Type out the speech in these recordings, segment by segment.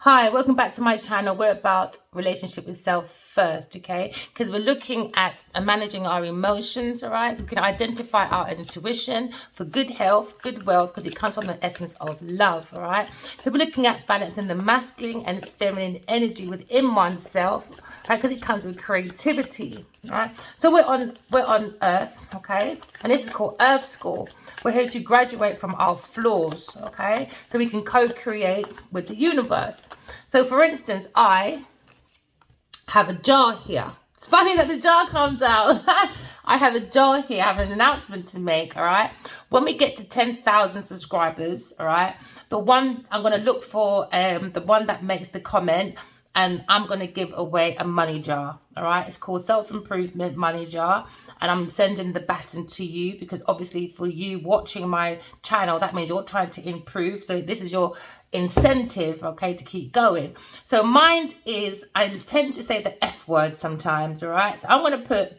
Hi, welcome back to my channel. We're about relationship with self first, okay? Because we're looking at managing our emotions, all right? So we can identify our intuition for good health, good wealth, because it comes from the essence of love, all right? So we're looking at balancing the masculine and feminine energy within oneself, right? Because it comes with creativity, all right? So we're on Earth, okay? And this is called Earth School. We're here to graduate from our flaws, okay? So we can co-create with the universe. So for instance, I have a jar here. It's funny that the jar comes out. I have a jar here. I have an announcement to make, all right? When we get to 10,000 subscribers, all right, the one I'm going to look for, the one that makes the comment, and I'm going to give away a money jar, all right? It's called Self-Improvement Money Jar, and I'm sending the baton to you because obviously for you watching my channel, that means you're trying to improve. So this is your incentive, okay, to keep going. So mine is, I tend to say the F word sometimes, all right? So I'm going to put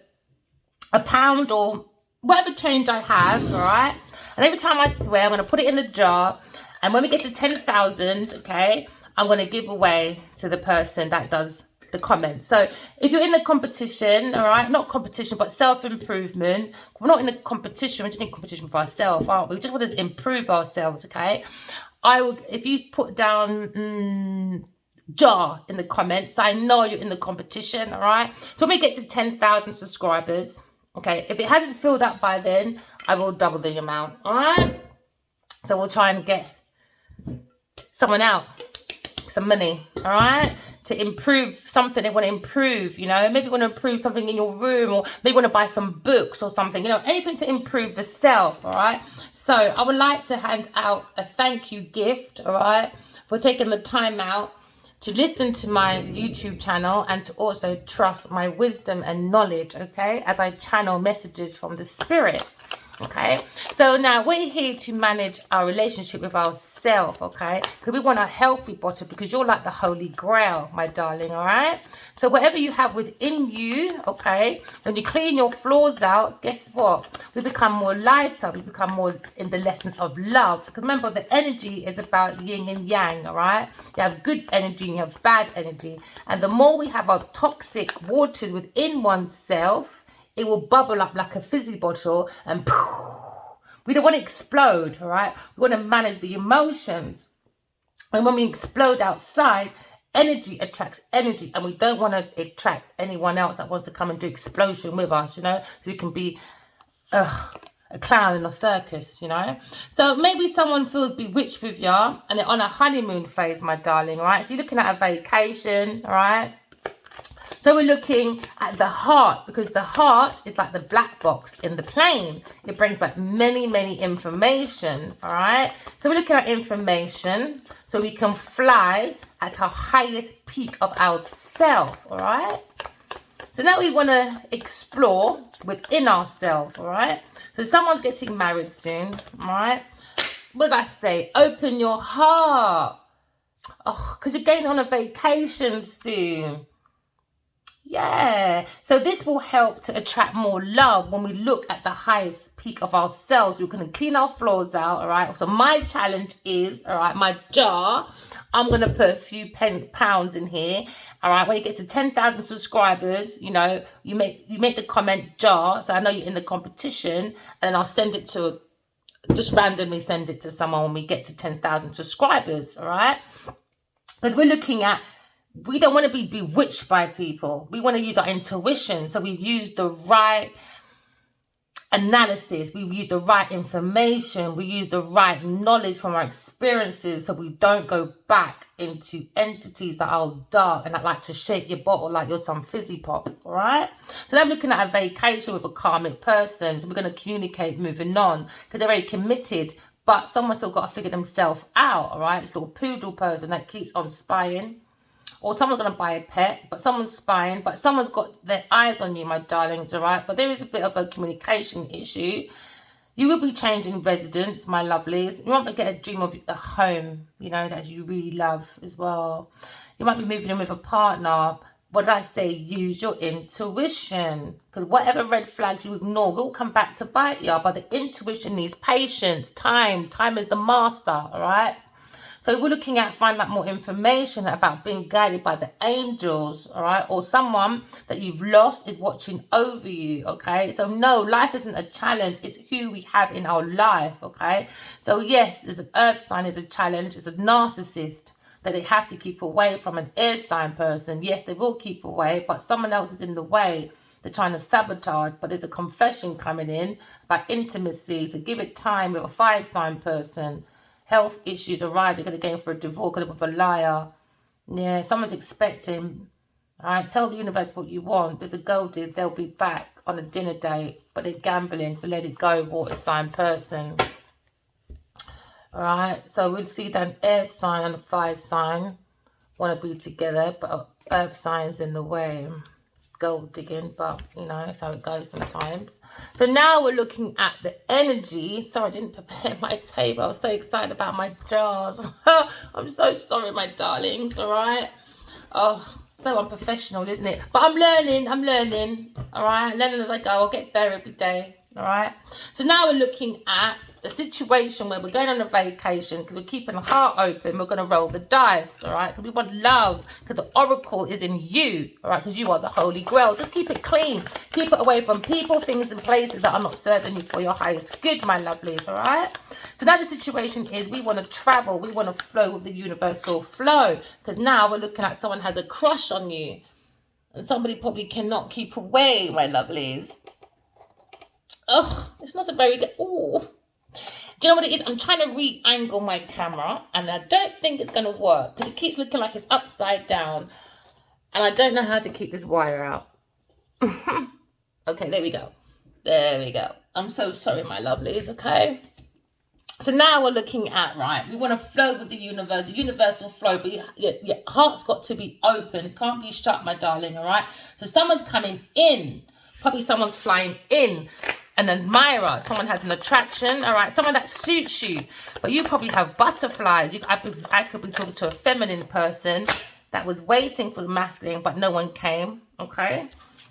£1 or whatever change I have, all right? And every time I swear, I'm going to put it in the jar. And when we get to 10,000, okay, I'm going to give away to the person that does the comment. So if you're in the competition, all right, not competition, but self-improvement. We're not in a competition. We're just in competition with ourselves, aren't we? We just want to improve ourselves, okay? I will, if you put down jar in the comments, I know you're in the competition, all right? So when we get to 10,000 subscribers, okay, if it hasn't filled up by then, I will double the amount, all right? So we'll try and get someone out some money, all right, to improve something they want to improve, you know, maybe you want to improve something in your room, or maybe you want to buy some books or something, you know, anything to improve the self, all right? So I would like to hand out a thank you gift, all right, for taking the time out to listen to my YouTube channel and to also trust my wisdom and knowledge, okay, as I channel messages from the spirit. Okay, so now we're here to manage our relationship with ourselves, okay, because we want a healthy bottle, because you're like the holy grail, my darling, all right? So whatever you have within you, okay, when you clean your flaws out, guess what? We become more lighter, we become more in the lessons of love. Because remember, the energy is about yin and yang, all right? You have good energy and you have bad energy. And the more we have our toxic waters within oneself, it will bubble up like a fizzy bottle and we don't want to explode, all right? We want to manage the emotions. And when we explode outside, energy attracts energy, and we don't want to attract anyone else that wants to come and do explosion with us, you know? So we can be a clown in a circus, you know? So maybe someone feels bewitched with you and they're on a honeymoon phase, my darling, all right? So you're looking at a vacation, all right? So we're looking at the heart, because the heart is like the black box in the plane. It brings back many, many information, all right? So we're looking at information so we can fly at our highest peak of ourself, all right? So now we want to explore within ourselves, all right? So someone's getting married soon, all right? What did I say? Open your heart. Oh, because you're going on a vacation soon. Yeah, so this will help to attract more love when we look at the highest peak of ourselves. We're going to clean our flaws out, all right? So my challenge is, all right, my jar, I'm going to put a few pounds in here, all right? When you get to 10,000 subscribers, you know, you make the comment jar, so I know you're in the competition, and then I'll send it to, just randomly send it to someone when we get to 10,000 subscribers, all right? Because we're looking at, we don't want to be bewitched by people. We want to use our intuition. So we use the right analysis. We use the right information. We use the right knowledge from our experiences, so we don't go back into entities that are dark and that like to shake your bottle like you're some fizzy pop, all right? So now I'm looking at a vacation with a karmic person. So we're going to communicate moving on, because they're very committed, but someone's still got to figure themselves out, all right? This little poodle person that keeps on spying. Or someone's going to buy a pet, but someone's spying, but someone's got their eyes on you, my darlings, all right? But there is a bit of a communication issue. You will be changing residence, my lovelies. You might get a dream of a home, you know, that you really love as well. You might be moving in with a partner. What did I say? Use your intuition. Because whatever red flags you ignore will come back to bite you. But the intuition needs patience, time. Time is the master, all right? So we're looking at finding out more information about being guided by the angels, all right? Or someone that you've lost is watching over you, okay? So no, life isn't a challenge. It's who we have in our life, okay? So yes, as an earth sign is a challenge. It's a narcissist that they have to keep away from an air sign person. Yes, they will keep away, but someone else is in the way. They're trying to sabotage, but there's a confession coming in about intimacy. So give it time with a fire sign person. Health issues arising. Could they going for a divorce? Could they be a liar? Yeah, someone's expecting. All right, tell the universe what you want. There's a goal deal. They'll be back on a dinner date, but they're gambling. So let it go, water sign person. All right, so we'll see that an air sign and a fire sign want to be together, but earth signs in the way. Gold digging, but you know, that's how it goes sometimes. So now we're looking at the energy. Sorry, I didn't prepare my table. I was so excited about my jars. I'm so sorry, my darlings. All right. Oh, so unprofessional, isn't it? But I'm learning. All right, learning as I go. I'll get better every day. All right. So now we're looking at the situation where we're going on a vacation because we're keeping the heart open. We're going to roll the dice, all right? Because we want love, because the oracle is in you, all right? Because you are the holy grail. Just keep it clean. Keep it away from people, things, and places that are not serving you for your highest good, my lovelies, all right? So now the situation is we want to travel. We want to flow with the universal flow, because now we're looking at someone has a crush on you, and somebody probably cannot keep away, my lovelies. Ugh, it's not a very good... Ooh. Do you know what it is? I'm trying to re-angle my camera and I don't think it's going to work because it keeps looking like it's upside down and I don't know how to keep this wire out. Okay, there we go. There we go. I'm so sorry, my lovelies, okay? So now we're looking at, right, we want to flow with the universe. The universe will flow, but your heart's got to be open. It can't be shut, my darling, all right? So someone's coming in. Probably someone's flying in. An admirer, someone has an attraction, all right, someone that suits you, but you probably have butterflies. I could be talking to a feminine person that was waiting for the masculine, but no one came, okay,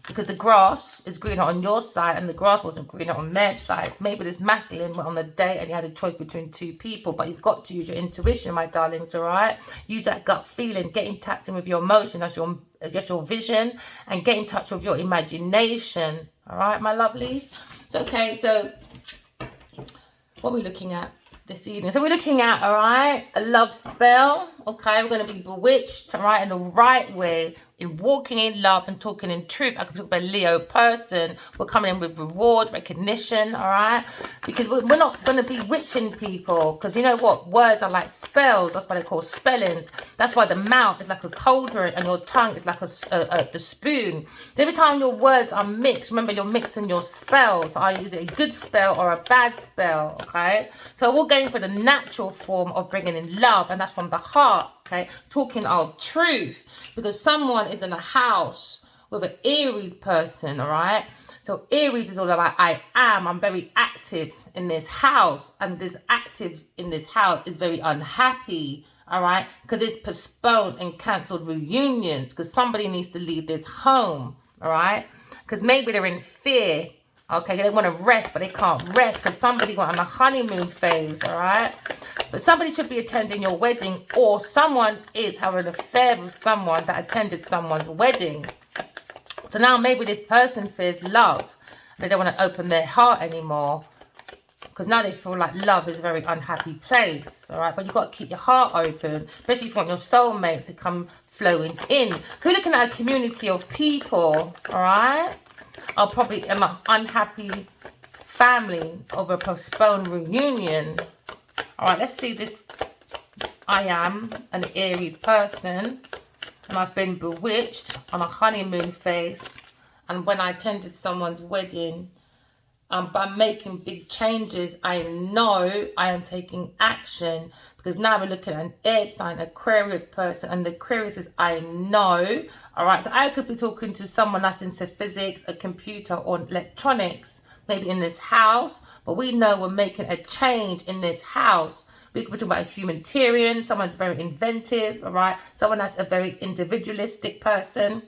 because the grass is greener on your side and the grass wasn't greener on their side. Maybe this masculine went on a date and you had a choice between two people, but you've got to use your intuition, my darlings, all right? Use that gut feeling, get in touch with your emotion, that's your vision, and get in touch with your imagination, all right, my lovelies? So, okay, so what are we looking at this evening? So we're looking at, all right, a love spell. Okay, we're going to be bewitched, all right, in the right way, in walking in love and talking in truth. I could talk about a Leo person. We're coming in with reward, recognition, all right? Because we're not going to be witching people. Because you know what? Words are like spells. That's why they're called spellings. That's why the mouth is like a cauldron and your tongue is like the spoon. So every time your words are mixed, remember you're mixing your spells. Is it a good spell or a bad spell, okay? So we're going for the natural form of bringing in love, and that's from the heart. Okay, talking our truth, because someone is in a house with an Aries person, all right? So Aries is all about I'm very active in this house, and this active in this house is very unhappy, all right? Because it's postponed and cancelled reunions, because somebody needs to leave this home, all right? Because maybe they're in fear. Okay, they want to rest, but they can't rest because somebody went on a honeymoon phase, all right? But somebody should be attending your wedding, or someone is having an affair with someone that attended someone's wedding. So now maybe this person fears love. They don't want to open their heart anymore because now they feel like love is a very unhappy place, all right? But you've got to keep your heart open, especially if you want your soulmate to come flowing in. So we're looking at a community of people, all right? Are probably an unhappy family over a postponed reunion. All right, let's see this. I am an Aries person, and I've been bewitched on a honeymoon phase. And when I attended someone's wedding, by making big changes, I know I am taking action, because now we're looking at an air sign, Aquarius person, and the Aquarius is I know. All right, so I could be talking to someone that's into physics, a computer, or electronics, maybe in this house, but we know we're making a change in this house. We could be talking about a humanitarian, someone's very inventive, all right, someone that's a very individualistic person.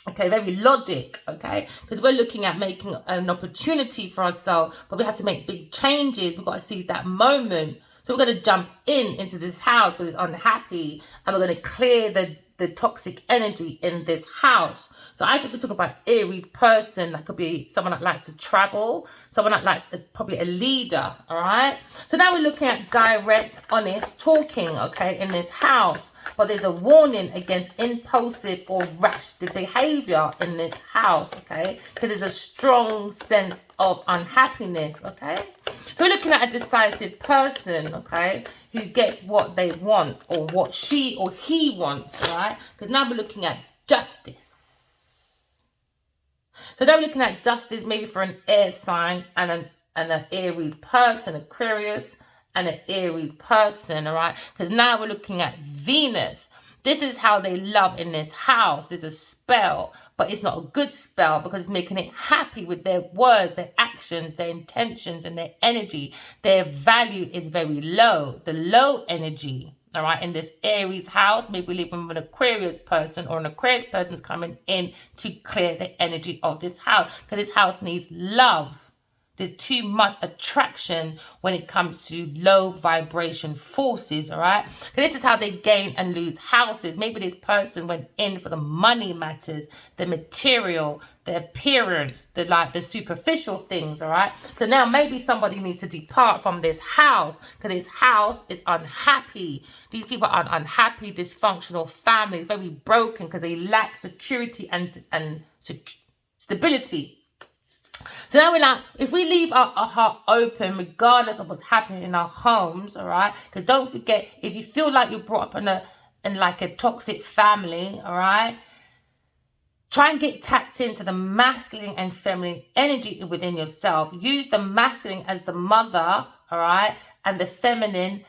Okay, very logic, okay? Because we're looking at making an opportunity for ourselves, but we have to make big changes. We've got to see that moment. So we're going to jump into this house because it's unhappy, and we're going to clear the toxic energy in this house. So I could be talking about Aries person. That could be someone that likes to travel, someone that likes probably a leader. All right. So now we're looking at direct, honest talking. Okay, in this house, but there's a warning against impulsive or rash behavior in this house. Okay, because there's a strong sense of unhappiness. Okay. So we're looking at a decisive person, okay, who gets what they want or what she or he wants, right? Because now we're looking at justice. So now we're looking at justice maybe for an air sign and an Aries person, Aquarius, and an Aries person, all right? Because now we're looking at Venus. This is how they love in this house. There's a spell, but it's not a good spell because it's making it happy with their words, their actions, their intentions, and their energy. Their value is very low, the low energy, all right, in this Aries house. Maybe we live with an Aquarius person, or an Aquarius person's coming in to clear the energy of this house because this house needs love. There's too much attraction when it comes to low vibration forces, all right? So this is how they gain and lose houses. Maybe this person went in for the money matters, the material, the appearance, the superficial things, all right? So now maybe somebody needs to depart from this house because this house is unhappy. These people are unhappy, dysfunctional families, very broken because they lack security and stability. So now we're like, if we leave our heart open, regardless of what's happening in our homes, all right? Because don't forget, if you feel like you're brought up in like a toxic family, all right? Try and get tapped into the masculine and feminine energy within yourself. Use the masculine as the mother, all right? And the feminine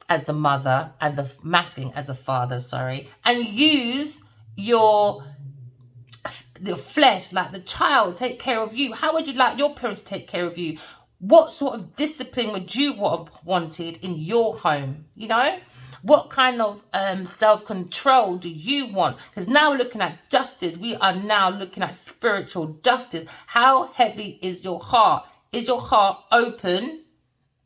as the mother and the masculine as the father, sorry. And use your flesh, like the child, take care of you. How would you like your parents to take care of you? What sort of discipline would you have wanted in your home? You know, what kind of self-control do you want? Because now we're looking at justice. We are now looking at spiritual justice. How heavy is your heart? Is your heart open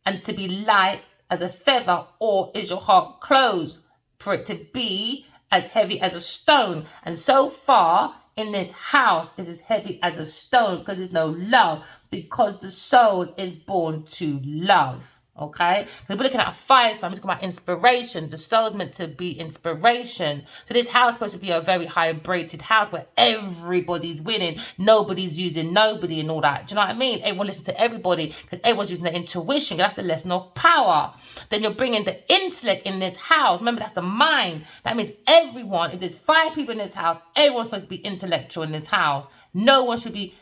and to be light as a feather, or is your heart closed for it to be as heavy as a stone? And so far in this house is as heavy as a stone because there's no love, because the soul is born to love. Okay, because we're looking at a fire sign, we're talking about inspiration. The soul's meant to be inspiration. So this house is supposed to be a very high-brated house where everybody's winning, nobody's using nobody and all that. Do you know what I mean? Everyone listens to everybody because everyone's using their intuition. That's the lesson of power. Then you're bringing the intellect in this house. Remember, that's the mind. That means everyone, if there's 5 people in this house, everyone's supposed to be intellectual in this house. No one should be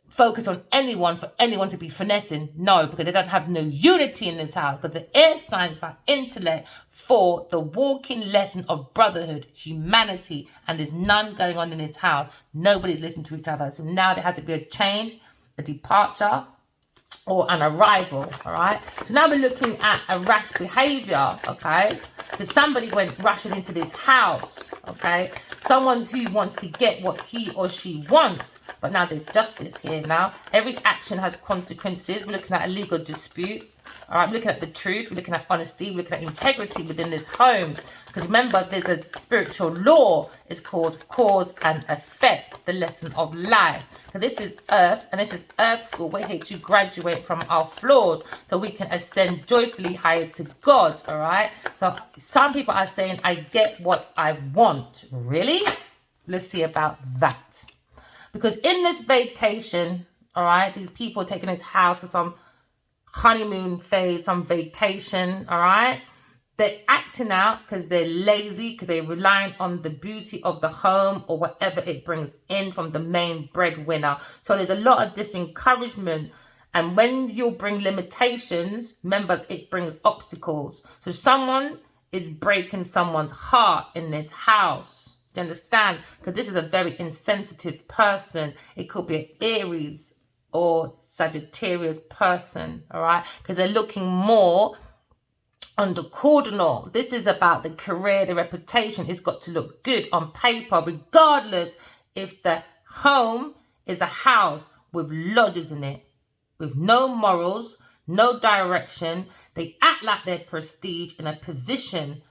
focus on anyone for anyone to be finessing. No, because they don't have no unity in this house. Because the air sign is about intellect for the walking lesson of brotherhood, humanity, and there's none going on in this house. Nobody's listening to each other. So now there has to be a change, a departure, or an arrival, all right? So now we're looking at a rash behavior, okay? Because somebody went rushing into this house, okay? Someone who wants to get what he or she wants, but now there's justice here now. Every action has consequences. We're looking at a legal dispute, all right? We're looking at the truth. We're looking at honesty. We're looking at integrity within this home. Because remember, there's a spiritual law. It's called cause and effect, the lesson of life. So this is Earth, and this is Earth School. We're here to graduate from our flaws so we can ascend joyfully higher to God, all right? So some people are saying, I get what I want. Really? Let's see about that. Because in this vacation, all right, these people are taking this house for some honeymoon phase, some vacation, all right? They're acting out because they're lazy, because they're relying on the beauty of the home or whatever it brings in from the main breadwinner. So there's a lot of disencouragement. And when you bring limitations, remember, it brings obstacles. So someone is breaking someone's heart in this house. Do you understand? Because this is a very insensitive person. It could be an Aries or Sagittarius person, all right? Because they're looking more on the cardinal. This is about the career, the reputation. It's got to look good on paper, regardless if the home is a house with lodgers in it, with no morals, no direction. They act like they're prestige in a position,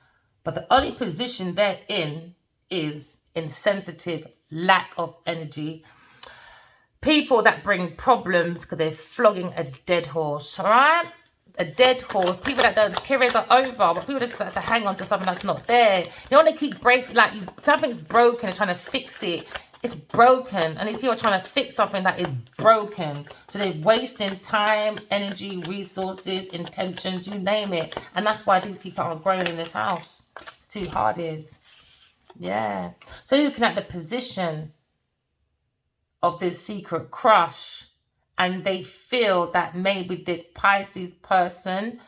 but the only position they're in is insensitive, lack of energy. People that bring problems because they're flogging a dead horse, all right? A dead horse. People that don't, careers are over, but people just like to hang on to something that's not there. You don't want to keep breaking, like something's broken and trying to fix it. It's broken, and these people are trying to fix something that is broken. So they're wasting time, energy, resources, intentions, you name it. And that's why these people aren't growing in this house. It's too hard, is. Yeah. So you're looking at the position of this secret crush, and they feel that maybe this Pisces person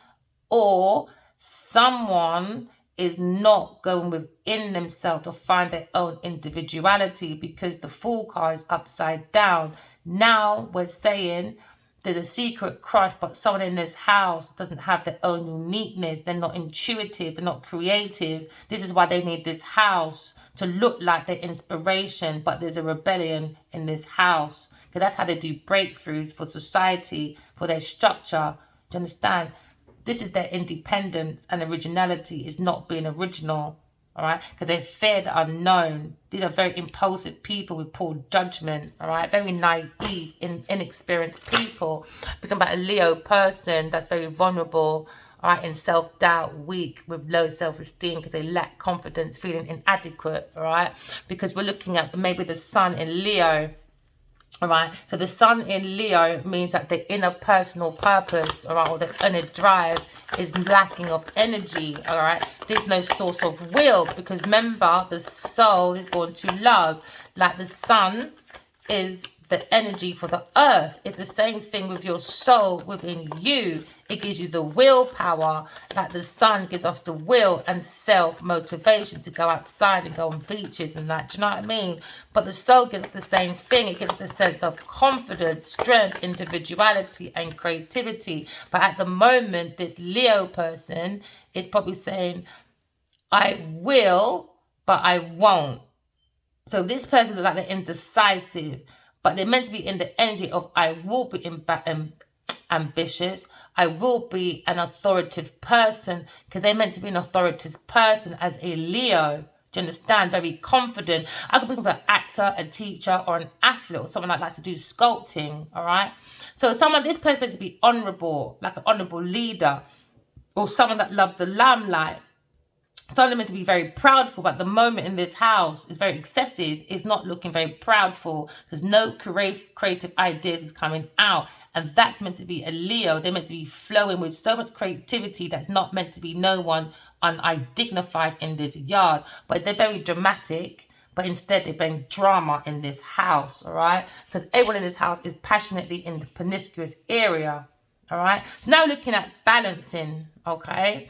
or someone is not going within themselves to find their own individuality, because the Fool card is upside down. Now we're saying there's a secret crush, but someone in this house doesn't have their own uniqueness. They're not intuitive. They're not creative. This is why they need this house to look like their inspiration, but there's a rebellion in this house, because that's how they do breakthroughs for society, for their structure. Do you understand? This is their independence, and originality is not being original, all right? Because they fear the unknown. These are very impulsive people with poor judgment, all right? Very naive, inexperienced people. We're talking about a Leo person that's very vulnerable, all right, in self-doubt, weak, with low self-esteem because they lack confidence, feeling inadequate, all right? Because we're looking at maybe the sun in Leo, all right? So the sun in Leo means that the inner personal purpose, all right, or the inner drive is lacking of energy, all right? There's no source of will, because remember, the soul is born to love. Like the sun is the energy for the earth. It's the same thing with your soul within you. It gives you the willpower, like the sun gives us the will and self-motivation to go outside and go on beaches and that. Do you know what I mean? But the soul gives us the same thing. It gives us the sense of confidence, strength, individuality, and creativity. But at the moment, this Leo person is probably saying, I will, but I won't. So this person is like they're indecisive, but they're meant to be in the energy of I will be ambitious. I will be an authoritative person, because they're meant to be an authoritative person as a Leo. Do you understand? Very confident. I could be an actor, a teacher, or an athlete, or someone that likes to do sculpting. All right. So this person is meant to be honorable, like an honorable leader, or someone that loves the limelight. Someone meant to be very proudful, but the moment in this house is very excessive. It's not looking very proudful, because no creative ideas is coming out. And that's meant to be a Leo. They're meant to be flowing with so much creativity that's not meant to be no one undignified in this yard. But they're very dramatic, but instead they bring drama in this house, all right? Because everyone in this house is passionately in the promiscuous area, all right? So now looking at balancing, okay?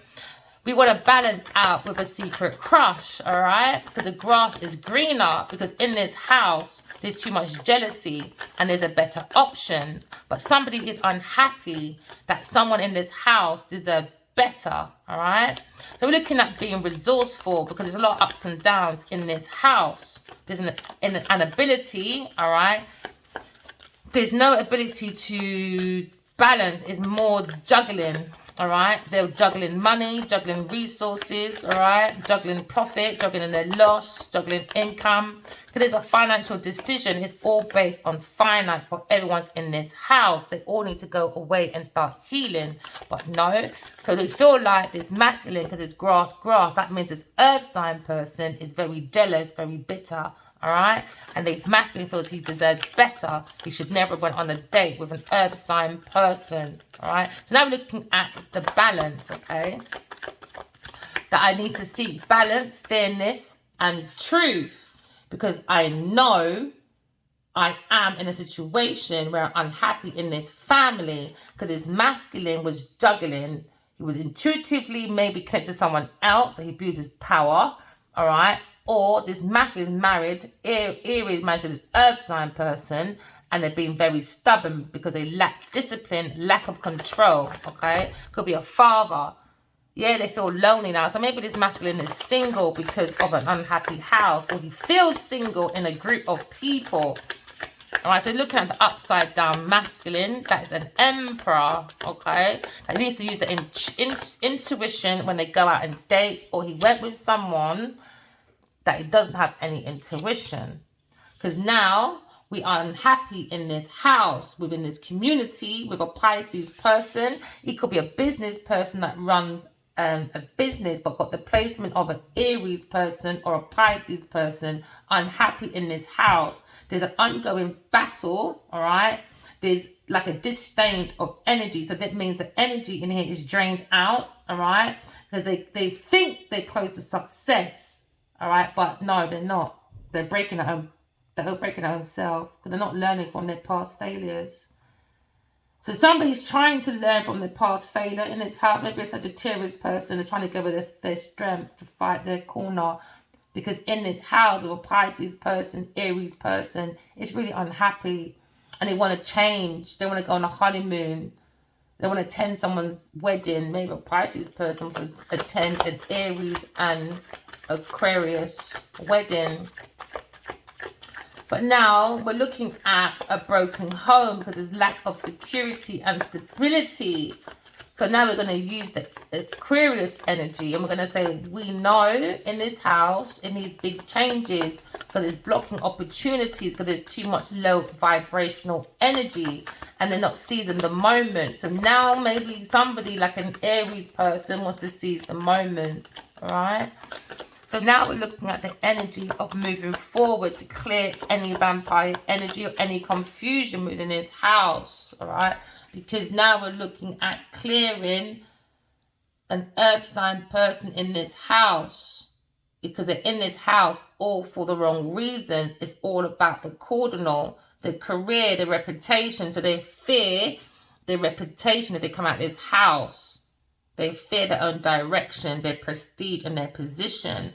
We want to balance out with a secret crush, all right? Because the grass is greener, because in this house, there's too much jealousy and there's a better option. But somebody is unhappy that someone in this house deserves better, all right? So we're looking at being resourceful, because there's a lot of ups and downs in this house. There's an ability, all right? There's no ability to balance. It's more juggling. All right, they're juggling money, juggling resources, all right, juggling profit, juggling their loss, juggling income. Because there's a financial decision. It's all based on finance for everyone's in this house. They all need to go away and start healing, but no. So they feel like this masculine, because it's grass. That means this earth sign person is very jealous, very bitter. All right, and the masculine feels he deserves better. He should never have went on a date with an earth sign person. All right, so now we're looking at the balance, okay? That I need to seek balance, fairness, and truth, because I know I am in a situation where I'm unhappy in this family, because this masculine was juggling. He was intuitively maybe connected to someone else, so he abuses power. All right. Or this masculine is married, Aries married to this earth sign person, and they're being very stubborn because they lack discipline, lack of control, okay? Could be a father. Yeah, they feel lonely now. So maybe this masculine is single because of an unhappy house, or he feels single in a group of people. All right, so looking at the upside down masculine, that's an emperor, okay? That needs to use the intuition when they go out and date, or he went with someone that he doesn't have any intuition. Because now we are unhappy in this house, within this community, with a Pisces person. It could be a business person that runs a business but got the placement of an Aries person or a Pisces person, unhappy in this house. There's an ongoing battle, all right? There's like a disdain of energy. So that means the energy in here is drained out, all right? Because they think they're close to success, all right? But no, they're not. They're breaking their own. They're breaking their own self because they're not learning from their past failures. So somebody's trying to learn from their past failure in this house. Maybe a Sagittarius person. They're trying to go with their strength to fight their corner. Because in this house with a Pisces person, Aries person, it's really unhappy. And they want to change. They want to go on a honeymoon. They want to attend someone's wedding. Maybe a Pisces person wants to attend an Aries and Aquarius wedding. But now we're looking at a broken home because there's lack of security and stability. So now we're going to use the Aquarius energy and we're going to say, we know in this house, in these big changes, because it's blocking opportunities because there's too much low vibrational energy and they're not seizing the moment. So now maybe somebody like an Aries person wants to seize the moment, all right? So now we're looking at the energy of moving forward to clear any vampire energy or any confusion within this house, all right? Because now we're looking at clearing an earth sign person in this house because they're in this house all for the wrong reasons. It's all about the cardinal, the career, the reputation. So they fear their reputation if they come out of this house. They fear their own direction, their prestige and their position.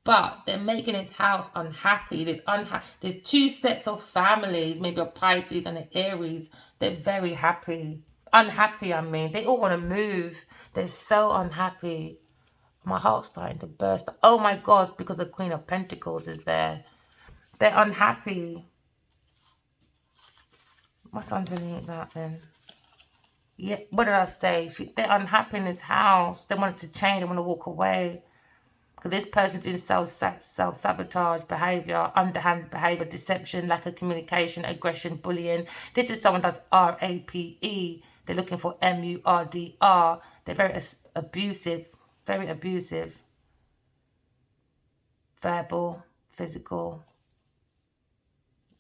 But they're making this house unhappy. There's two sets of families, maybe a Pisces and an Aries. They're very happy. Unhappy, I mean. They all want to move. They're so unhappy. My heart's starting to burst. Oh my God, because the Queen of Pentacles is there. They're unhappy. What's underneath that then? Yeah, what did I say? They're unhappy in this house. They want it to change. They want to walk away. Because this person's in self-sabotage behavior, underhand behavior, deception, lack of communication, aggression, bullying. This is someone that's RAPE. They're looking for MURDR. They're very abusive, very abusive. Verbal, physical.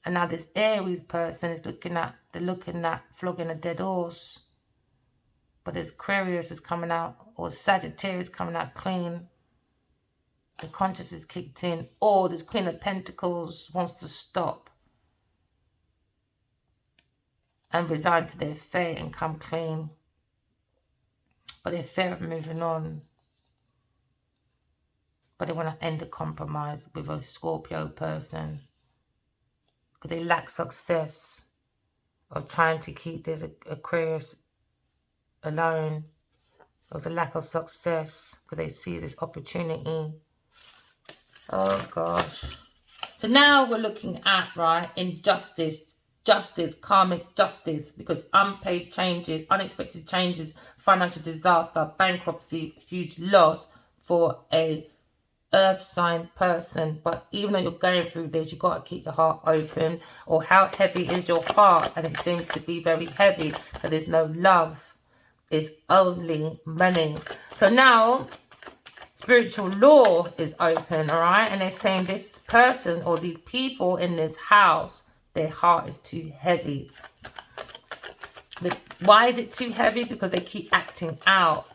And now this Aries person is looking at flogging a dead horse. But this Aquarius is coming out, or Sagittarius coming out clean. The consciousness kicked in, or this Queen of Pentacles wants to stop and resign to their fate and come clean. But they're fear of moving on. But they want to end the compromise with a Scorpio person. Because they lack success of trying to keep this Aquarius alone. There's a lack of success because they see this opportunity. Oh gosh. So now we're looking at, right, injustice, justice, karmic justice, because unpaid changes, unexpected changes, financial disaster, bankruptcy, huge loss for a earth sign person. But even though you're going through this, you've got to keep your heart open. Or how heavy is your heart? And it seems to be very heavy because there's no love. It's only money. So now spiritual law is open, all right? And they're saying this person or these people in this house, their heart is too heavy. Why is it too heavy? Because they keep acting out.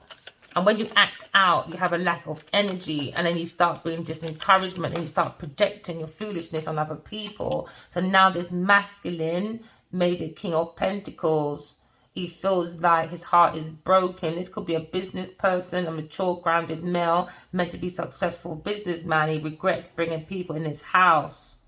And when you act out, you have a lack of energy. And then you start bringing disencouragement and you start projecting your foolishness on other people. So now this masculine, maybe King of Pentacles, he feels like his heart is broken. This could be a business person, a mature, grounded male, meant to be successful businessman. He regrets bringing people in his house.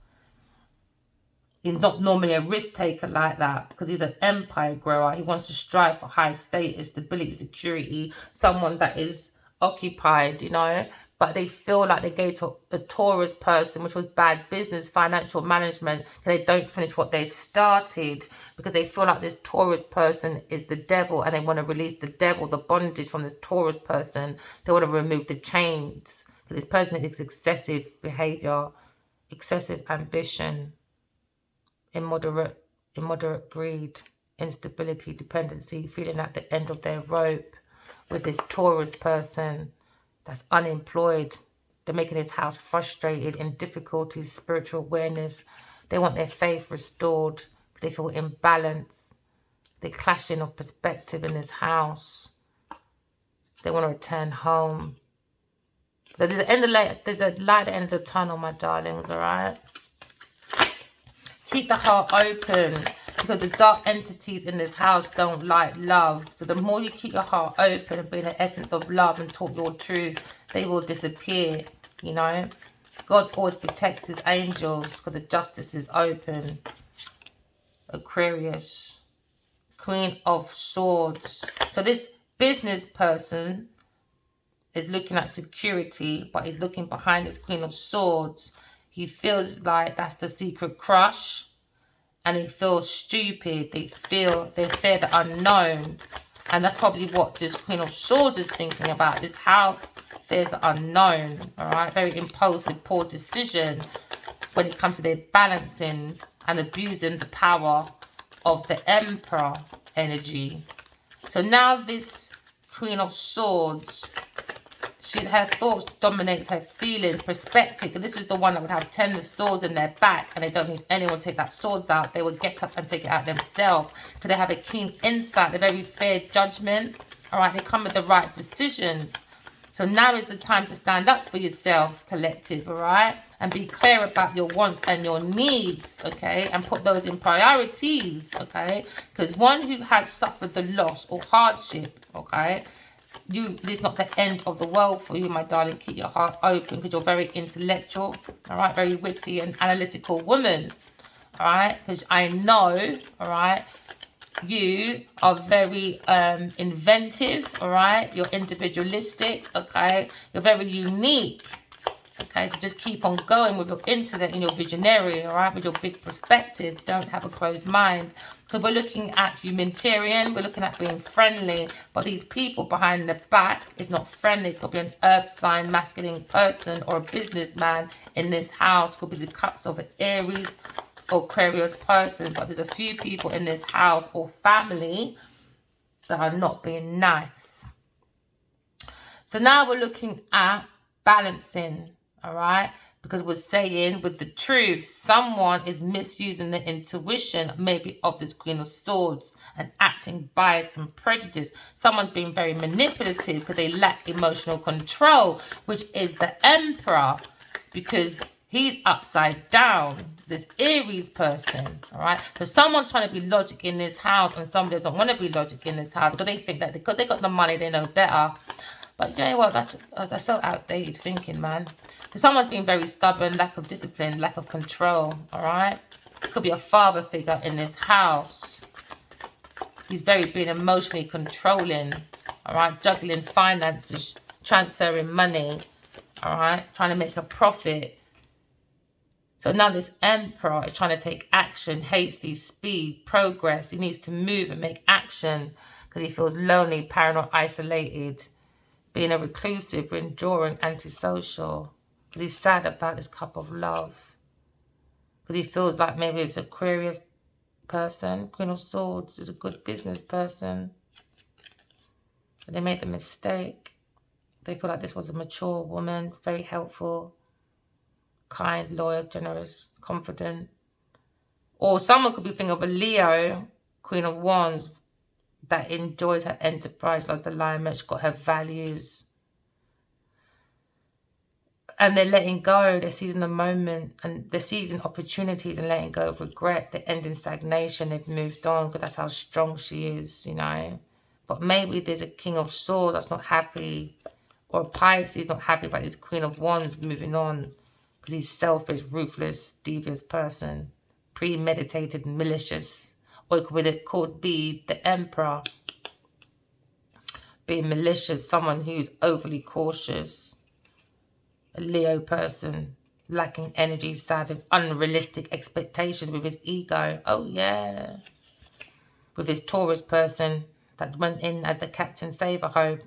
He's not normally a risk taker like that because he's an empire grower. He wants to strive for high status, stability, security. Someone that is occupied, you know, but they feel like they go to a Taurus person, which was bad business, financial management, and they don't finish what they started because they feel like this Taurus person is the devil and they want to release the devil, the bondage from this Taurus person. They want to remove the chains. This person is excessive behavior, excessive ambition, immoderate greed, instability, dependency, feeling at the end of their rope with this Taurus person that's unemployed. They're making his house frustrated, in difficulties, spiritual awareness. They want their faith restored. They feel imbalanced. They're clashing of perspective in this house. They want to return home. So there's a light at the end of the tunnel, my darlings, all right? Keep the heart open because the dark entities in this house don't like love. So the more you keep your heart open and be in the essence of love and talk your truth, they will disappear, you know? God always protects his angels because the justice is open. Aquarius, Queen of Swords. So this business person is looking at security, but he's looking behind his Queen of Swords. He feels like that's the secret crush, and he feels stupid. They fear the unknown, and that's probably what this Queen of Swords is thinking about. This house fears the unknown. All right, very impulsive, poor decision when it comes to their balancing and abusing the power of the Emperor energy. So now this Queen of Swords, her thoughts dominates her feelings, perspective. And this is the one that would have 10 of swords in their back, and they don't need anyone to take that swords out. They would get up and take it out themselves because they have a keen insight, a very fair judgment. All right, they come with the right decisions. So now is the time to stand up for yourself, collective, all right? And be clear about your wants and your needs, okay? And put those in priorities, okay? Because one who has suffered the loss or hardship, okay? This is not the end of the world for you, my darling. Keep your heart open because you're very intellectual, all right? Very witty and analytical woman, all right? Because I know, all right, you are very inventive, all right? You're individualistic, okay? You're very unique, okay? So just keep on going with your intellect and your visionary, all right? With your big perspective. Don't have a closed mind. Because we're looking at humanitarian, we're looking at being friendly, but these people behind the back is not friendly. It could be an earth sign, masculine person, or a businessman in this house. Could be the cuts of an Aries or Aquarius person, but there's a few people in this house or family that are not being nice. So now we're looking at balancing, all right? Because we're saying with the truth, someone is misusing the intuition, maybe of this Queen of Swords, and acting biased and prejudiced. Someone's being very manipulative because they lack emotional control, which is the Emperor, because he's upside down, this Aries person, all right? So someone's trying to be logic in this house, and somebody doesn't want to be logic in this house because they think that because they got the money, they know better. But you know what? That's so outdated thinking, man. So someone's being very stubborn, lack of discipline, lack of control, all right? Could be a father figure in this house. He's being emotionally controlling, all right? Juggling finances, transferring money, all right? Trying to make a profit. So now this Emperor is trying to take action, hasty, speed, progress. He needs to move and make action because he feels lonely, paranoid, isolated, being a reclusive, enduring, antisocial. Because he's sad about his cup of love. Because he feels like maybe it's Aquarius person. Queen of Swords is a good business person. But they made the mistake. They feel like this was a mature woman, very helpful, kind, loyal, generous, confident. Or someone could be thinking of a Leo, Queen of Wands, that enjoys her enterprise, like the lion, she's got her values. And they're letting go, they're seizing the moment, and they're seizing opportunities and letting go of regret. They're ending stagnation, they've moved on, because that's how strong she is, you know. But maybe there's a King of Swords that's not happy, or a Pisces not happy about this Queen of Wands moving on, because he's selfish, ruthless, devious person, premeditated, malicious. Or it could be the Emperor, being malicious, someone who's overly cautious, a Leo person, lacking energy, sadness, unrealistic expectations with his ego. Oh, yeah. With his Taurus person that went in as the Captain Save-A-Hope,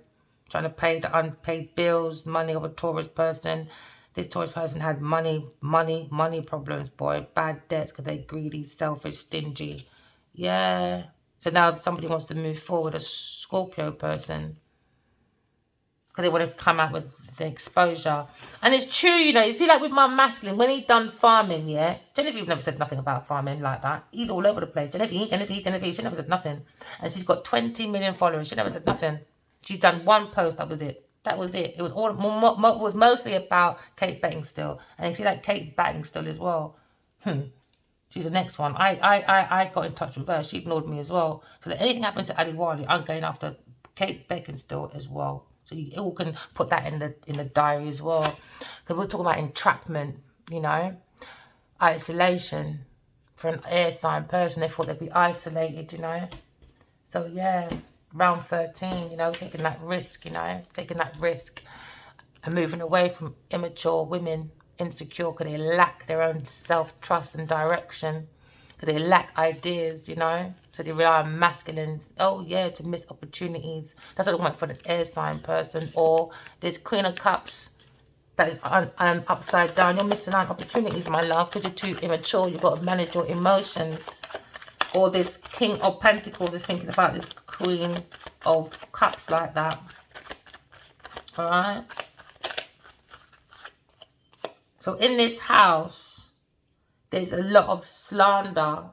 trying to pay the unpaid bills, money of a Taurus person. This Taurus person had money problems, boy. Bad debts because they're greedy, selfish, stingy. Yeah. So now somebody wants to move forward, a Scorpio person, because they want to come out with the exposure. And it's true, you know, you see, like with my masculine, when he done farming, yeah, Genevieve never said nothing about farming like that. He's all over the place. Genevieve, she never said nothing. And she's got 20 million followers. She never said nothing. She's done one post, that was it. That was it. It was all was mostly about Kate Beckinsale. And you see, like Kate Beckinsale as well. She's the next one. I got in touch with her. She ignored me as well. So that anything happens to Ali Wali, I'm going after Kate Beckinsale as well. So you all can put that in the diary as well. Because we're talking about entrapment, you know. Isolation. For an air sign person, they thought they'd be isolated, you know. So yeah, round 13, you know, taking that risk, you know. Taking that risk. And moving away from immature women, insecure, because they lack their own self-trust and direction. Because they lack ideas, you know. So they rely on masculines. Oh, yeah, to miss opportunities. That's what I want for the air sign person. Or this Queen of Cups that is upside down. You're missing out on opportunities, my love, because you're too immature. You've got to manage your emotions. Or this King of Pentacles is thinking about this Queen of Cups like that. All right? So in this house, there's a lot of slander.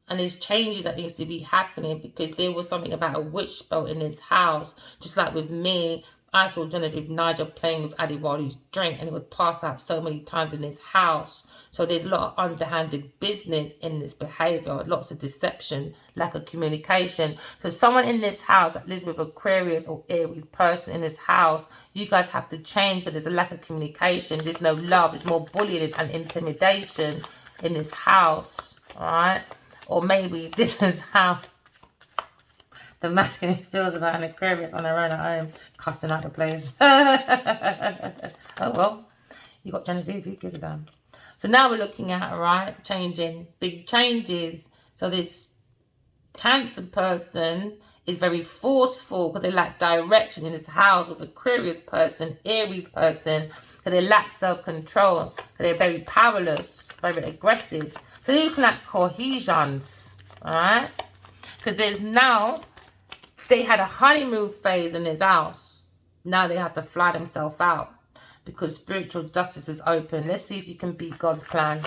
And there's changes that needs to be happening, because there was something about a witch spell in this house. Just like with me, I saw Genevieve Nigel playing with Adiwali's drink, and it was passed out so many times in this house. So there's a lot of underhanded business in this behavior, lots of deception, lack of communication. So someone in this house that lives with Aquarius or Aries person in this house, you guys have to change, because there's a lack of communication. There's no love. There's more bullying and intimidation in this house. All right. Or maybe this is how the masculine feels about an Aquarius on their own at home, cussing out the place. Oh, well, you got Genevieve, who gives a damn? So now we're looking at, right, changing, big changes. So this Cancer person is very forceful because they lack direction in this house, with Aquarius person, Aries person, because they lack self-control, because they're very powerless, very aggressive. So you're looking at cohesions, all right? Because there's now, they had a honeymoon phase in this house. Now they have to fly themselves out because spiritual justice is open. Let's see if you can beat God's plan.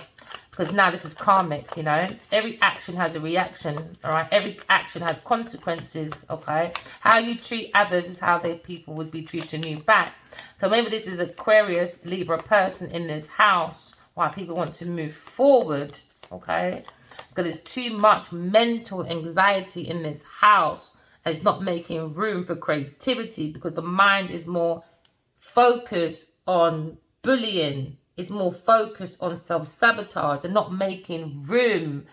Because now this is karmic, you know. Every action has a reaction, all right? Every action has consequences, okay? How you treat others is how people would be treating you back. So maybe this is Aquarius, Libra person in this house. Why people want to move forward, okay? Because there's too much mental anxiety in this house. And it's not making room for creativity, because the mind is more focused on bullying. It's more focused on self-sabotage and not making room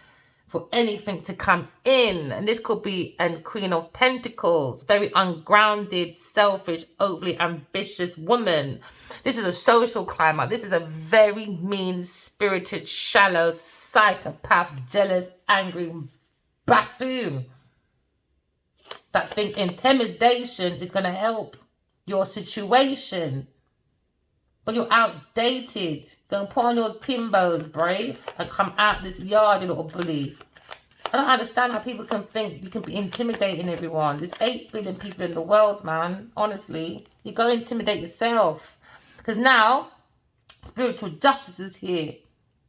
for anything to come in. And this could be a Queen of Pentacles, very ungrounded, selfish, overly ambitious woman. This is a social climber. This is a very mean-spirited, shallow, psychopath, jealous, angry buffoon that think intimidation is going to help your situation. But you're outdated. Go and put on your Timbos, brave, and come out this yard, you little bully. I don't understand how people can think you can be intimidating everyone. There's 8 billion people in the world, man. Honestly, you go intimidate yourself. Because now, spiritual justice is here,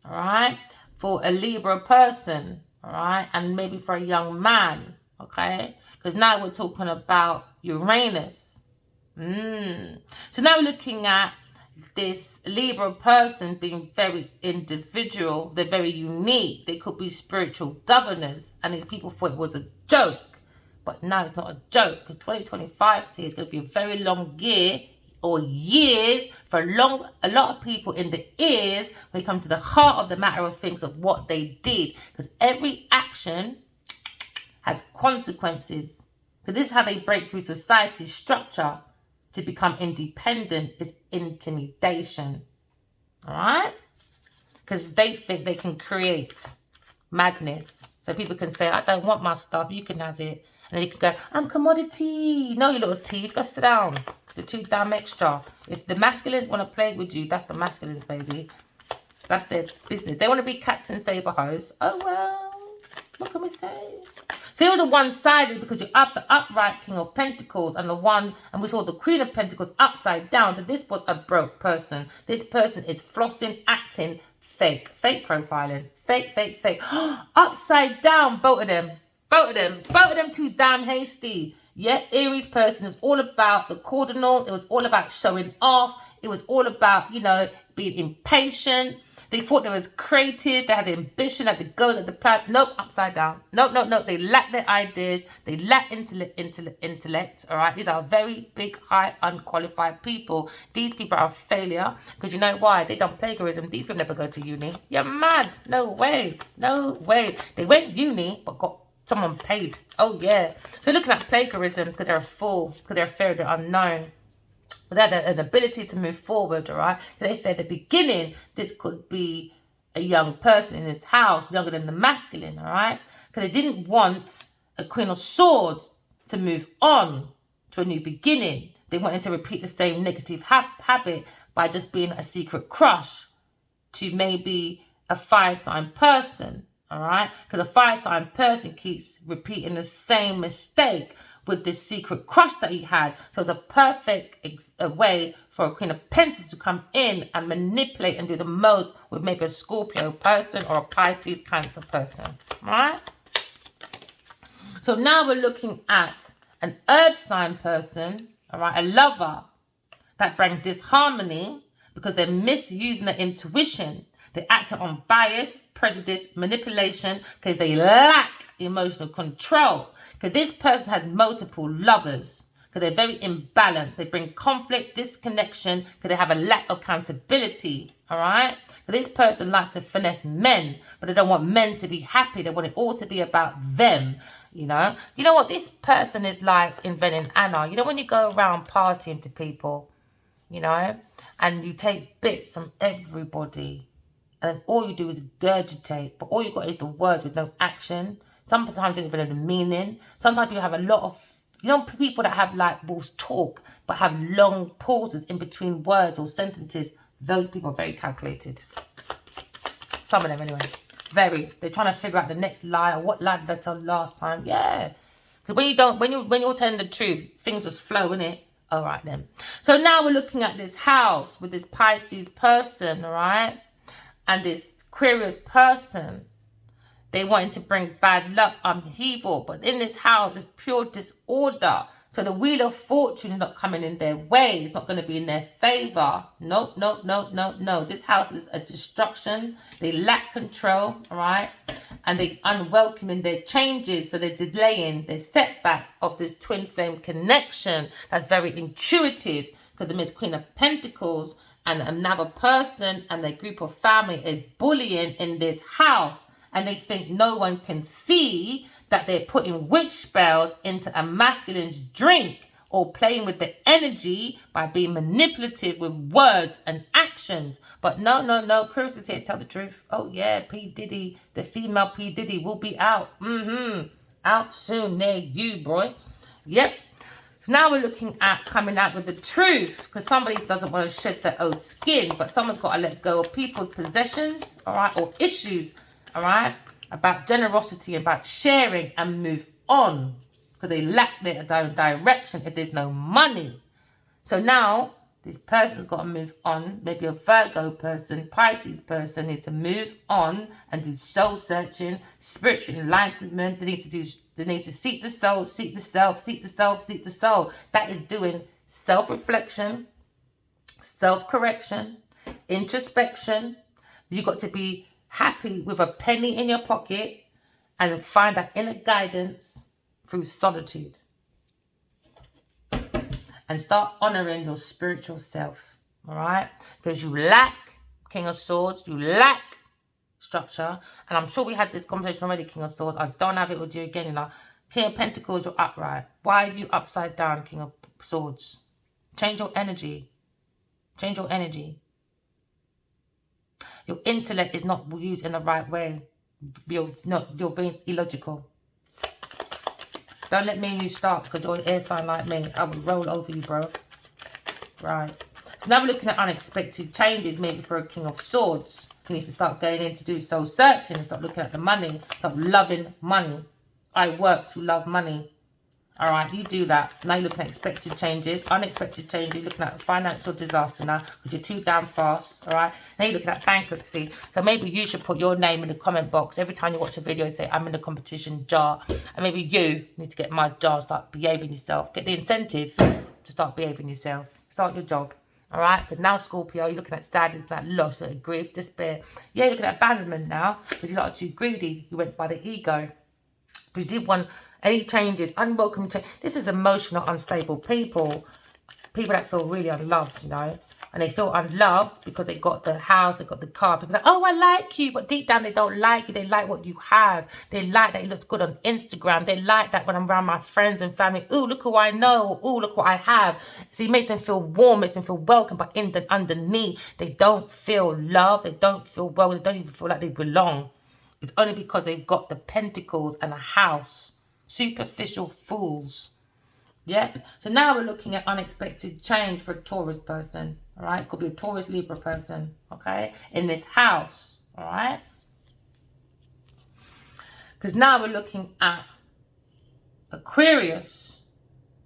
all right, for a Libra person, all right, and maybe for a young man, okay? Because now we're talking about Uranus. So now we're looking at this Libra person being very individual. They're very unique. They could be spiritual governors, and people thought it was a joke, but now it's not a joke, because 2025 here is going to be a very long year, or years, for a lot of people in the ears when it comes to the heart of the matter of things, of what they did. Because every action has consequences. Because this is how they break through society's structure to become independent, is intimidation. All right? Because they think they can create madness. So people can say, I don't want my stuff, you can have it. And then you can go, I'm commodity. No, you little teeth, go sit down. You're too damn extra. If the masculines want to play with you, that's the masculines, baby. That's their business. They want to be Captain Saberhose. Oh, well, what can we say? So it was a one-sided, because you have the upright King of Pentacles and the one, and we saw the Queen of Pentacles upside down. So this was a broke person. This person is flossing, acting fake profiling, fake. Upside down, both of them too damn hasty. Yeah, Aries person is all about the cardinal. It was all about showing off. It was all about, you know, being impatient. They thought they was creative. They had the ambition, had the goals, had the plan. Nope, upside down. Nope. They lack their ideas. They lack intellect. All right. These are very big, high, unqualified people. These people are a failure, because you know why? They done plagiarism. These people never go to uni. You're mad. No way. They went uni, but got someone paid. Oh yeah. So looking at plagiarism, because they're a fool, because they're a fear of the unknown. They had an ability to move forward, all right? So if at the beginning, this could be a young person in this house, younger than the masculine, all right? Because they didn't want a Queen of Swords to move on to a new beginning. They wanted to repeat the same negative habit by just being a secret crush to maybe a fire sign person, all right? Because a fire sign person keeps repeating the same mistake with this secret crush that he had. So it's a perfect way for a Queen of Pentacles to come in and manipulate and do the most with maybe a Scorpio person or a Pisces Cancer person, right? So now we're looking at an earth sign person, all right, a lover that brings disharmony because they're misusing their intuition. They're acting on bias, prejudice, manipulation, because they lack emotional control. Because this person has multiple lovers, because they're very imbalanced. They bring conflict, disconnection, because they have a lack of accountability, all right? This person likes to finesse men, but they don't want men to be happy. They want it all to be about them, you know? You know what? This person is like in Ven and Anna. You know when you go around partying to people, you know, and you take bits from everybody, and all you do is regurgitate, but all you got is the words with no action. Sometimes you don't even know the meaning. Sometimes you have a lot of, you know, people that have like, will talk, but have long pauses in between words or sentences. Those people are very calculated. Some of them anyway. Very. They're trying to figure out the next lie, or what lie did I tell last time? Yeah. Because when you're telling the truth, things just flow, innit? All right then. So now we're looking at this house with this Pisces person, all right? And this Aquarius person. They wanted to bring bad luck, upheaval, but in this house is pure disorder. So the Wheel of Fortune is not coming in their way. It's not going to be in their favor. No. This house is a destruction. They lack control, all right? And they unwelcoming their changes. So they're delaying their setbacks of this twin flame connection. That's very intuitive, because the Miss Queen of Pentacles and another person and their group of family is bullying in this house. And they think no one can see that they're putting witch spells into a masculine's drink, or playing with the energy by being manipulative with words and actions. But no, Chris is here to tell the truth. Oh yeah, P. Diddy, the female P. Diddy will be out. Out soon near you, boy. Yep. So now we're looking at coming out with the truth, because somebody doesn't want to shed their old skin, but someone's got to let go of people's possessions, all right, or issues, all right, about generosity, about sharing, and move on, because they lack their direction if there's no money. So now this person's got to move on. Maybe a Virgo person, Pisces person needs to move on and do soul searching, spiritual enlightenment. They need to seek the soul, seek the self, seek the self, seek the soul. That is doing self-reflection, self-correction, introspection. You've got to be happy with a penny in your pocket and find that inner guidance through solitude. And start honoring your spiritual self, all right? Because you lack King of Swords, you lack structure. And I'm sure we had this conversation already, King of Swords. I don't have it with you again, you know. King of Pentacles, you're upright. Why are you upside down, King of Swords? Change your energy. Change your energy. Your intellect is not used in the right way. You're being illogical. Don't let me and you start, because you're an air sign like me. I will roll over you, bro. Right. So now we're looking at unexpected changes, maybe for a King of Swords. He needs to start going in to do soul searching and start looking at the money. Start loving money. I work to love money. All right, you do that. Now you're looking at expected changes, unexpected changes, looking at financial disaster now because you're too damn fast. All right, now you're looking at bankruptcy. So maybe you should put your name in the comment box every time you watch a video and say, I'm in the competition jar. And maybe you need to get my jar, start behaving yourself. Get the incentive to start behaving yourself. Start your job. All right, because now Scorpio, you're looking at sadness, that loss, that grief, despair. Yeah, you're looking at abandonment now because you're not too greedy. You went by the ego. Because you did want any changes, unwelcome change. This is emotional, unstable people. People that feel really unloved, you know. And they feel unloved because they got the house, they got the car. People like, oh, I like you. But deep down, they don't like you. They like what you have. They like that it looks good on Instagram. They like that when I'm around my friends and family. Ooh, look who I know. Ooh, look what I have. So it makes them feel warm, makes them feel welcome. But underneath, they don't feel love. They don't feel well. They don't even feel like they belong. It's only because they've got the pentacles and a house. Superficial fools. Yep. So now we're looking at unexpected change for a Taurus person. All right. Could be a Taurus Libra person. Okay. In this house. All right. Because now we're looking at Aquarius.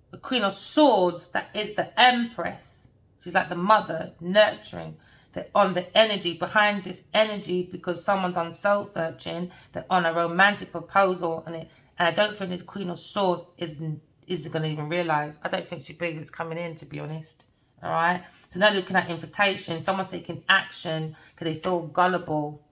The Queen of Swords. That is the Empress. She's like the mother, nurturing. They're on the energy, behind this energy, because someone done soul searching, they're on a romantic proposal, and I don't think this Queen of Swords isn't going to even realize. I don't think she believes it's coming in, to be honest. All right. So now looking at invitation, someone taking action because they feel gullible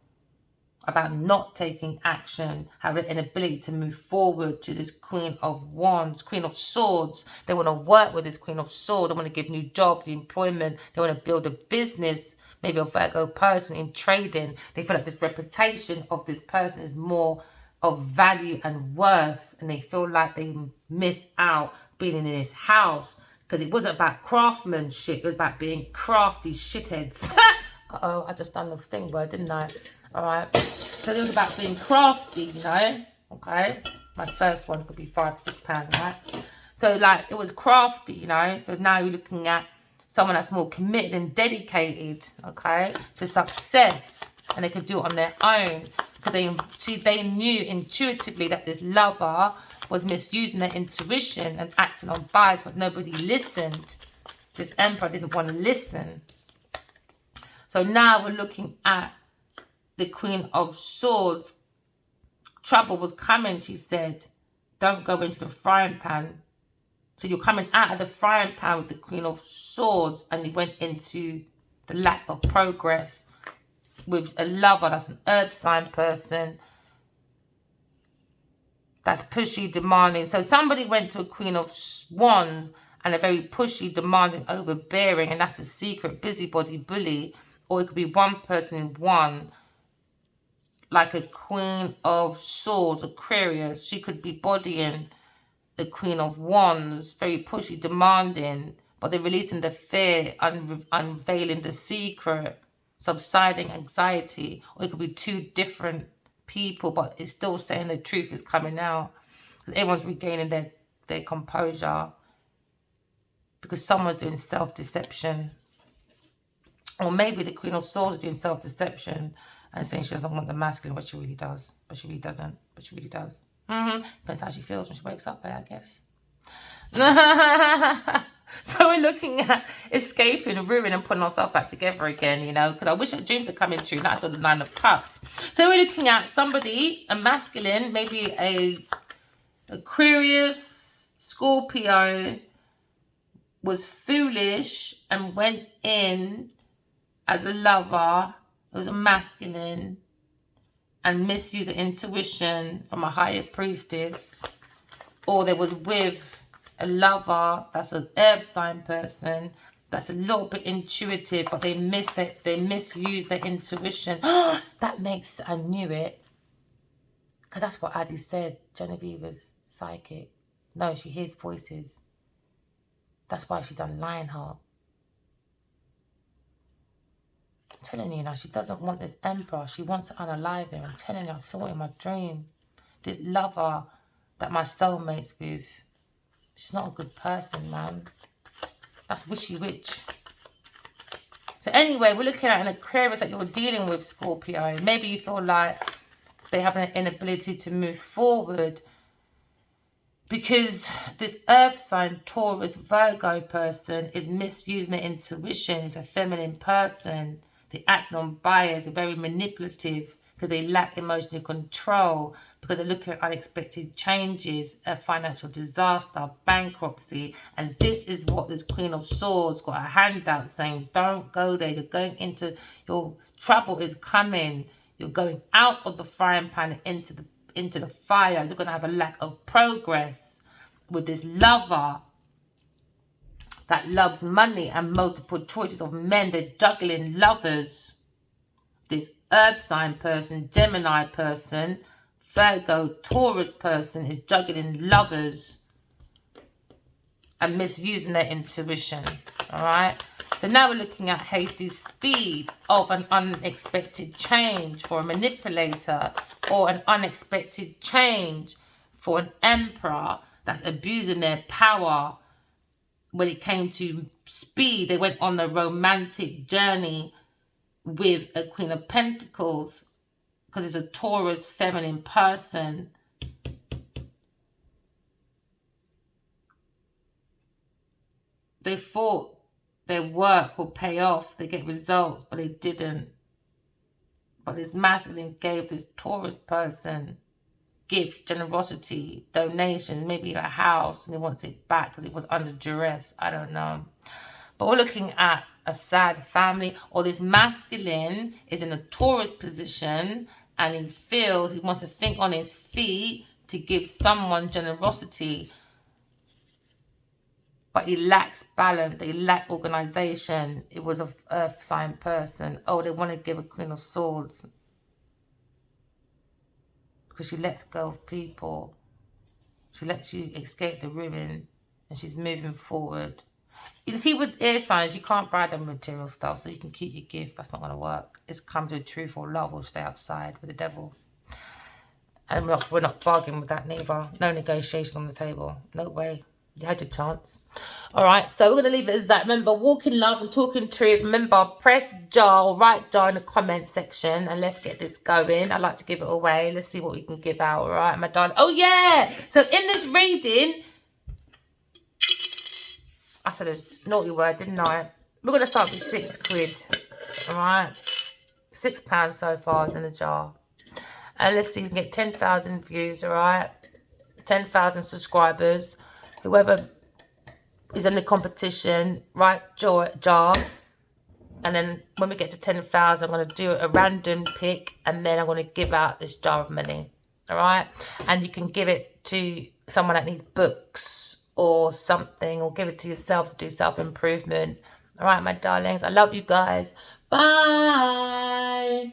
about not taking action, have an inability to move forward to this Queen of Wands, Queen of Swords. They want to work with this Queen of Swords. They want to give new job, new employment. They want to build a business. Maybe a Virgo person in trading. They feel like this reputation of this person is more of value and worth. And they feel like they miss out being in this house. Because it wasn't about craftsmanship. It was about being crafty shitheads. Uh-oh, I just done the thing word, didn't I? All right. So it was about being crafty, you know. Okay. My first one could be £5-6, right? So like it was crafty, you know. So now you're looking at someone that's more committed and dedicated, okay, to success, and they could do it on their own because they knew intuitively that this lover was misusing their intuition and acting on vibes, but nobody listened. This Emperor didn't want to listen. So now we're looking at the Queen of Swords. Trouble was coming, she said. Don't go into the frying pan. So you're coming out of the frying pan with the Queen of Swords, and you went into the lack of progress with a lover that's an earth sign person that's pushy, demanding. So somebody went to a Queen of Wands and a very pushy, demanding, overbearing, and that's a secret busybody bully. Or it could be one person in one, like a Queen of Swords, Aquarius. She could be bodying the Queen of Wands, very pushy, demanding, but they're releasing the fear, unveiling the secret, subsiding anxiety. Or it could be two different people, but it's still saying the truth is coming out. Because everyone's regaining their composure. Because someone's doing self-deception. Or maybe the Queen of Swords is doing self-deception and saying she doesn't want the masculine, but she really does. But she really doesn't. But she really does. Depends how she feels when she wakes up there, I guess. So we're looking at escaping, ruining, and putting ourselves back together again, you know, because I wish our dreams are coming true. That's all the 9 of Cups. So we're looking at somebody, a masculine, maybe a Aquarius, Scorpio, was foolish and went in as a lover. It was a masculine, and misuse of intuition from a higher priestess, or there was with a lover that's an earth sign person that's a little bit intuitive, but they misuse their intuition. That makes, I knew it, Because that's what Addie said. Genevieve was psychic. No, she hears voices. That's why she done Lionheart. I'm telling you now, she doesn't want this emperor. She wants to unalive him. I'm telling you, I saw it in my dream. This lover that my soulmate's with. She's not a good person, man. That's wishy-witch. So anyway, we're looking at an Aquarius that you're dealing with, Scorpio. Maybe you feel like they have an inability to move forward because this earth sign, Taurus, Virgo person is misusing their intuition. It's a feminine person. They're acting on bias. They're very manipulative because they lack emotional control, because they're looking at unexpected changes, a financial disaster, bankruptcy. And this is what this Queen of Swords got a handout saying, don't go there. You're going into, your trouble is coming. You're going out of the frying pan into the fire. You're going to have a lack of progress with this lover that loves money and multiple choices of men. They're juggling lovers. This earth sign person, Gemini person, Virgo, Taurus person is juggling lovers and misusing their intuition. All right. So now we're looking at Hades' speed of an unexpected change for a manipulator, or an unexpected change for an emperor that's abusing their power. When it came to speed, they went on a romantic journey with a Queen of Pentacles because it's a Taurus feminine person. They thought their work will pay off, they get results, but it didn't. But this masculine gave this Taurus person gifts, generosity, donations, maybe a house, and he wants it back because it was under duress. I don't know. But we're looking at a sad family, or this masculine is in a Taurus position and he feels he wants to think on his feet to give someone generosity, but he lacks balance. They lack organization. It was an earth sign person. Oh, they want to give a Queen of Swords because she lets go of people. She lets you escape the ruin and she's moving forward. You see, with air signs, you can't buy them material stuff, so you can keep your gift. That's not going to work. It's come to truth or love, or stay outside with the devil. And we're not bargaining with that neither. No negotiation on the table. No way. You had your chance. All right, so we're going to leave it as that. Remember, walk in love and talk in truth. Remember, press jar or write jar in the comment section, and let's get this going. I'd like to give it away. Let's see what we can give out. All right, my darling. Oh, yeah. So in this reading, I said a naughty word, didn't I? We're going to start with £6. All right. £6 so far is in the jar. And let's see if we can get 10,000 views, all right? 10,000 subscribers. Whoever is in the competition, write jar. And then when we get to 10,000, I'm going to do a random pick. And then I'm going to give out this jar of money. All right? And you can give it to someone that needs books or something, or give it to yourself to do self-improvement. All right, my darlings. I love you guys. Bye.